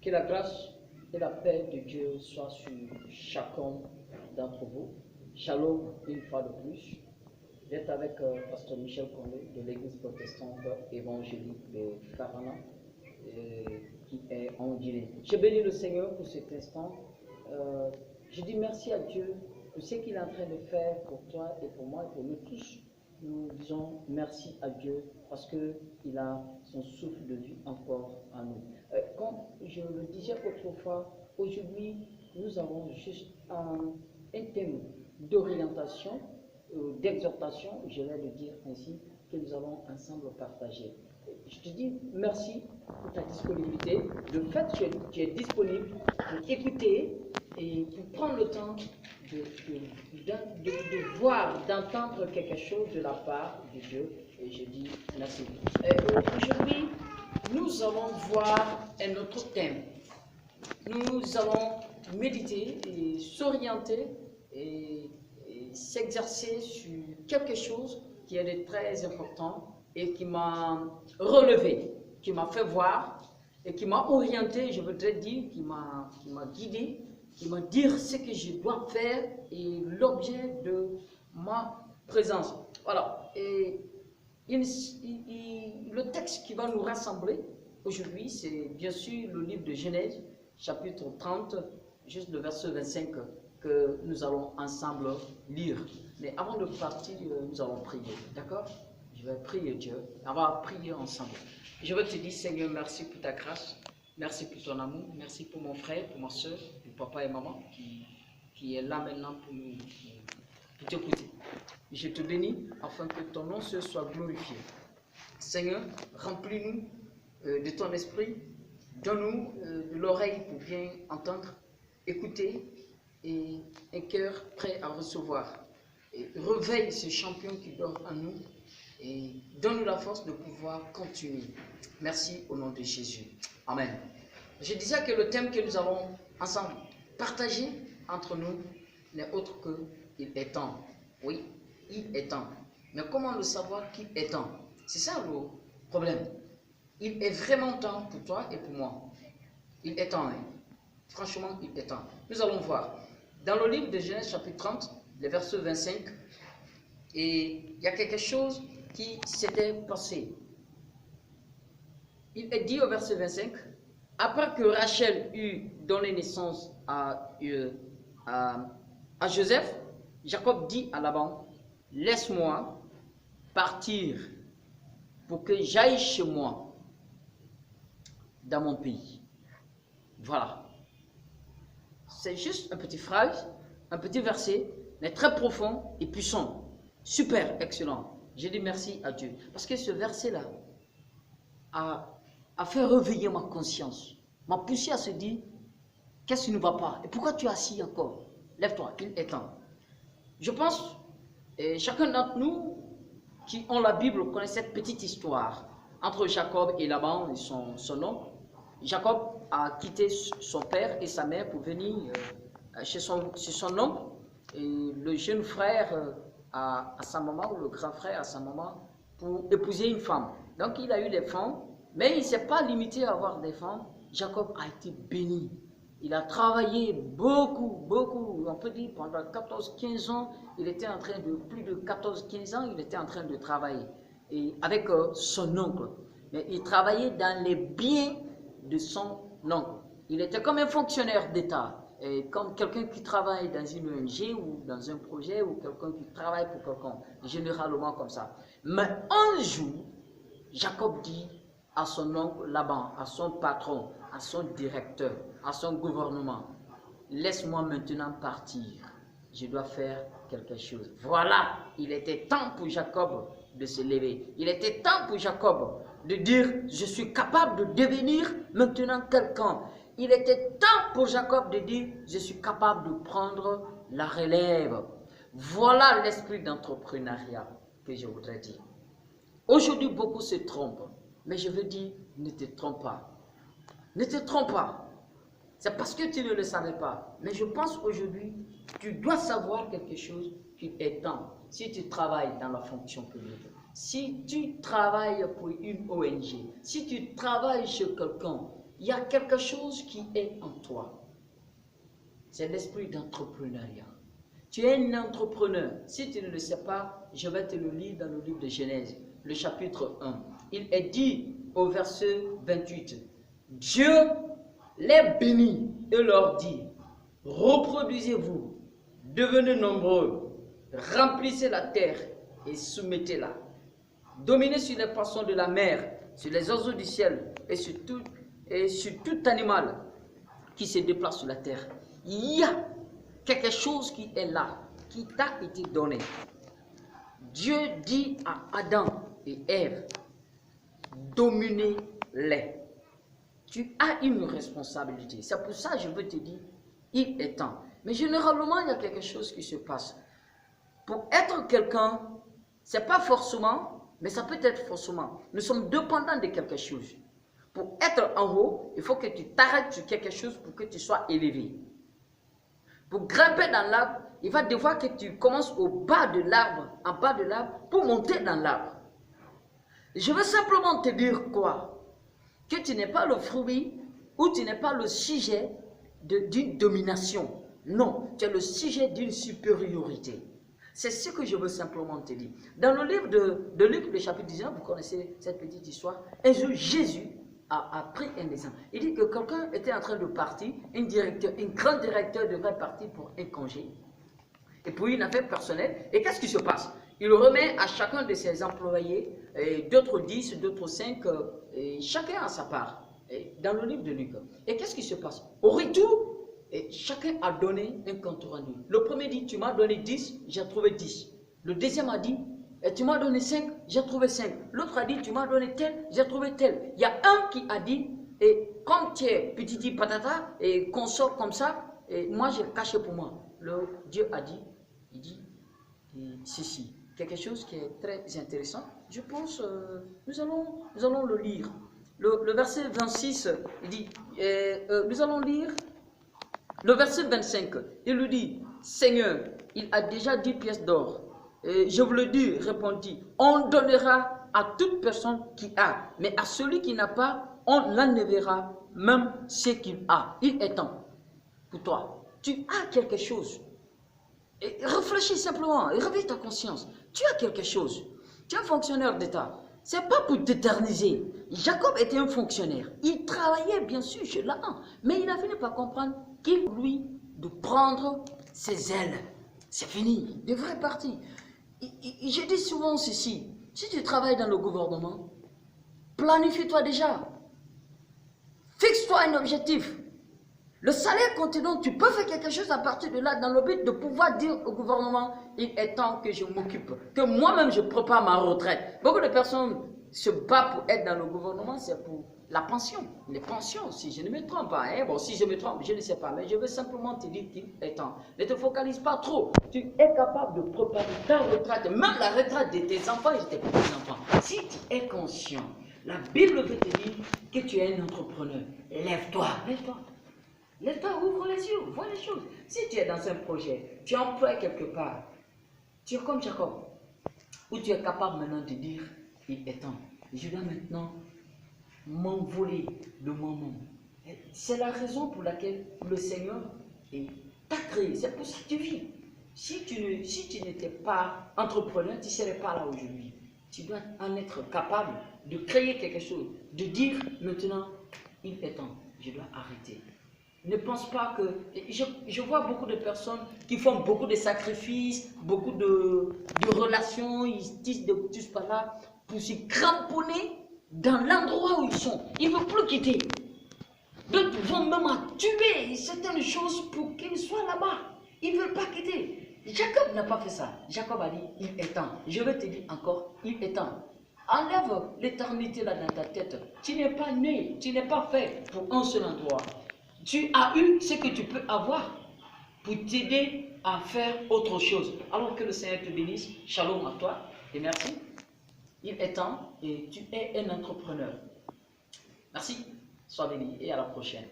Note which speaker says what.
Speaker 1: Que la grâce et la paix de Dieu soient sur chacun d'entre vous. Shalom une fois de plus. J'étais avec Pasteur Michel Condé de l'église protestante évangélique de Carana, qui est en Guinée. Je bénis le Seigneur pour cet instant. Je dis merci à Dieu pour ce qu'il est en train de faire pour toi et pour moi et pour nous tous. Nous disons merci à Dieu parce qu'il a son souffle de vie encore en nous. Comme je le disais autrefois, aujourd'hui, nous avons juste un thème d'orientation, d'exhortation, je vais le dire ainsi, que nous allons ensemble partager. Je te dis merci pour ta disponibilité, le fait que tu es disponible pour écouter et pour prendre le temps de voir, d'entendre quelque chose de la part de Dieu. Et je dis merci. Aujourd'hui, nous allons voir un autre thème. Nous allons méditer et s'orienter et s'exercer sur quelque chose qui est de très important et qui m'a relevé, qui m'a fait voir et qui m'a orienté, je voudrais dire, qui m'a guidé, qui m'a dit ce que je dois faire et l'objet de ma présence. Voilà. Et le texte qui va nous rassembler aujourd'hui, c'est bien sûr le livre de Genèse, chapitre 30, juste le verset 25 que nous allons ensemble lire. Mais avant de partir, nous allons prier, d'accord? Je vais prier Dieu, on va prier ensemble. Je veux te dire, Seigneur, merci pour ta grâce, merci pour ton amour, merci pour mon frère, pour ma soeur, pour papa et maman qui est là maintenant pour t'écouter. Je te bénis afin que ton nom soit glorifié. Seigneur, remplis-nous de ton esprit, donne-nous de l'oreille pour bien entendre, écouter et un cœur prêt à recevoir. Et réveille ce champion qui dort en nous et donne-nous la force de pouvoir continuer. Merci au nom de Jésus. Amen. Je disais que le thème que nous allons ensemble partager entre nous n'est autre que il est temps. Oui, il est temps. Mais comment le savoir qu'il est temps? C'est ça le problème. Il est vraiment temps pour toi et pour moi. Il est temps. Hein? Franchement, il est temps. Nous allons voir. Dans le livre de Genèse chapitre 30, le verset 25, et il y a quelque chose qui s'était passé. Il est dit au verset 25, après que Rachel eut donné naissance à Joseph, Jacob dit à Laban, laisse-moi partir pour que j'aille chez moi dans mon pays. Voilà. C'est juste une petite phrase, un petit verset, mais très profond et puissant. Super, excellent. Je dis merci à Dieu. Parce que ce verset-là a fait réveiller ma conscience. M'a poussé à se dire, qu'est-ce qui ne va pas? Et pourquoi tu es assis encore? Lève-toi, il est temps. Je pense, chacun d'entre nous qui ont la Bible connaît cette petite histoire entre Jacob et Laban et son oncle. Jacob a quitté son père et sa mère pour venir chez son oncle. Et le jeune frère à sa maman, ou le grand frère à sa maman, pour épouser une femme. Donc il a eu des femmes, mais il ne s'est pas limité à avoir des femmes. Jacob a été béni. Il a travaillé beaucoup, on peut dire pendant 14-15 ans, il était en train de, plus de 14-15 ans, il était en train de travailler. Et avec son oncle. Mais il travaillait dans les biens de son oncle. Il était comme un fonctionnaire d'État. Et comme quelqu'un qui travaille dans une ONG ou dans un projet ou quelqu'un qui travaille pour quelqu'un, généralement comme ça. Mais un jour, Jacob dit à son oncle Laban, à son patron, à son directeur, à son gouvernement, laisse-moi maintenant partir, je dois faire quelque chose. Voilà, il était temps pour Jacob de se lever. Il était temps pour Jacob de dire, je suis capable de devenir maintenant quelqu'un. Il était temps pour Jacob de dire, je suis capable de prendre la relève. Voilà l'esprit d'entrepreneuriat que je voudrais dire. Aujourd'hui, beaucoup se trompent. Mais je veux dire, ne te trompe pas. Ne te trompe pas. C'est parce que tu ne le savais pas. Mais je pense aujourd'hui, tu dois savoir quelque chose qu'il est temps. Si tu travailles dans la fonction publique, si tu travailles pour une ONG, si tu travailles chez quelqu'un, il y a quelque chose qui est en toi. C'est l'esprit d'entrepreneuriat. Tu es un entrepreneur. Si tu ne le sais pas, je vais te le lire dans le livre de Genèse, le chapitre 1. Il est dit au verset 28, Dieu les bénit et leur dit, reproduisez-vous, devenez nombreux, remplissez la terre et soumettez-la. Dominez sur les poissons de la mer, sur les oiseaux du ciel et sur tout animal qui se déplace sur la terre. Il y a quelque chose qui est là, qui t'a été donné. Dieu dit à Adam et Ève, dominez-les. Tu as une responsabilité. C'est pour ça que je veux te dire, il est temps. Mais généralement, il y a quelque chose qui se passe. Pour être quelqu'un, c'est pas forcément, mais ça peut être forcément. Nous sommes dépendants de quelque chose. Pour être en haut, il faut que tu t'arrêtes sur quelque chose pour que tu sois élevé. Pour grimper dans l'arbre, il va devoir que tu commences au bas de l'arbre, en bas de l'arbre, pour monter dans l'arbre. Je veux simplement te dire quoi? Que tu n'es pas le fruit ou tu n'es pas le sujet d'une domination. Non, tu es le sujet d'une supériorité. C'est ce que je veux simplement te dire. Dans le livre de Luc, le chapitre 19, vous connaissez cette petite histoire. Un jour, Jésus a pris un exemple. Il dit que quelqu'un était en train de partir, un grand directeur devrait partir pour un congé. Et pour une affaire personnelle. Et qu'est-ce qui se passe? Il remet à chacun de ses employés, d'autres 10, d'autres 5, chacun a sa part, dans le livre de Luc. Et qu'est-ce qui se passe? Au retour, chacun a donné un compte rendu. Le premier dit, tu m'as donné 10, j'ai trouvé 10. Le deuxième a dit, tu m'as donné 5, j'ai trouvé 5. L'autre a dit, tu m'as donné tel, j'ai trouvé tel. Il y a un qui a dit, et comme tu es petit patata, et qu'on sort comme ça, et moi j'ai caché pour moi. Le Dieu a dit, il dit, ceci. Quelque chose qui est très intéressant. Je pense, nous allons le lire. Le verset 26, il dit, nous allons lire le verset 25. Il lui dit, Seigneur, il a déjà 10 pièces d'or. Je vous le dis, répondit, on donnera à toute personne qui a, mais à celui qui n'a pas, on l'enlèvera même ce qu'il a. Il est temps pour toi. Tu as quelque chose. Et réfléchis simplement, et réveille ta conscience. Tu as quelque chose. Tu es un fonctionnaire d'État. Ce n'est pas pour t'éterniser. Jacob était un fonctionnaire. Il travaillait bien sûr chez Laban, mais il a fini par comprendre qu'il lui de prendre ses ailes. C'est fini, il devrait partir. Je dis souvent ceci, si tu travailles dans le gouvernement, planifie-toi déjà. Fixe-toi un objectif. Le salaire qu'on te donne, tu peux faire quelque chose à partir de là, dans le but de pouvoir dire au gouvernement, il est temps que je m'occupe, que moi-même je prépare ma retraite. Beaucoup de personnes se battent pour être dans le gouvernement, c'est pour la pension. Les pensions, si je ne me trompe pas, hein? Bon, si je me trompe, je ne sais pas, mais je veux simplement te dire qu'il est temps. Ne te focalise pas trop. Tu es capable de préparer ta retraite, même la retraite de tes enfants et de tes petits-enfants. Si tu es conscient, la Bible veut te dire que tu es un entrepreneur. Lève-toi, lève-toi. Lève-toi, ouvre les yeux, vois les choses. Si tu es dans un projet, tu emploies quelque part, tu es comme Jacob, où tu es capable maintenant de dire, il est temps, je dois maintenant m'envoler de moi-même. C'est la raison pour laquelle le Seigneur t'a créé, c'est pour ça que tu vis. Si tu n'étais pas entrepreneur, tu ne serais pas là aujourd'hui. Tu dois en être capable de créer quelque chose, de dire maintenant, il est temps, je dois arrêter. Ne pense pas que... Je vois beaucoup de personnes qui font beaucoup de sacrifices, beaucoup de relations, ils tissent par là, pour se cramponner dans l'endroit où ils sont. Ils ne veulent plus quitter. D'autres vont même à tuer certaines choses pour qu'ils soient là-bas. Ils ne veulent pas quitter. Jacob n'a pas fait ça. Jacob a dit, il est temps. Je vais te dire encore, il est temps. Enlève l'éternité là dans ta tête. Tu n'es pas né, tu n'es pas fait pour un seul endroit. Tu as eu ce que tu peux avoir pour t'aider à faire autre chose. Alors que le Seigneur te bénisse. Shalom à toi et merci. Il est temps et tu es un entrepreneur. Merci, sois béni et à la prochaine.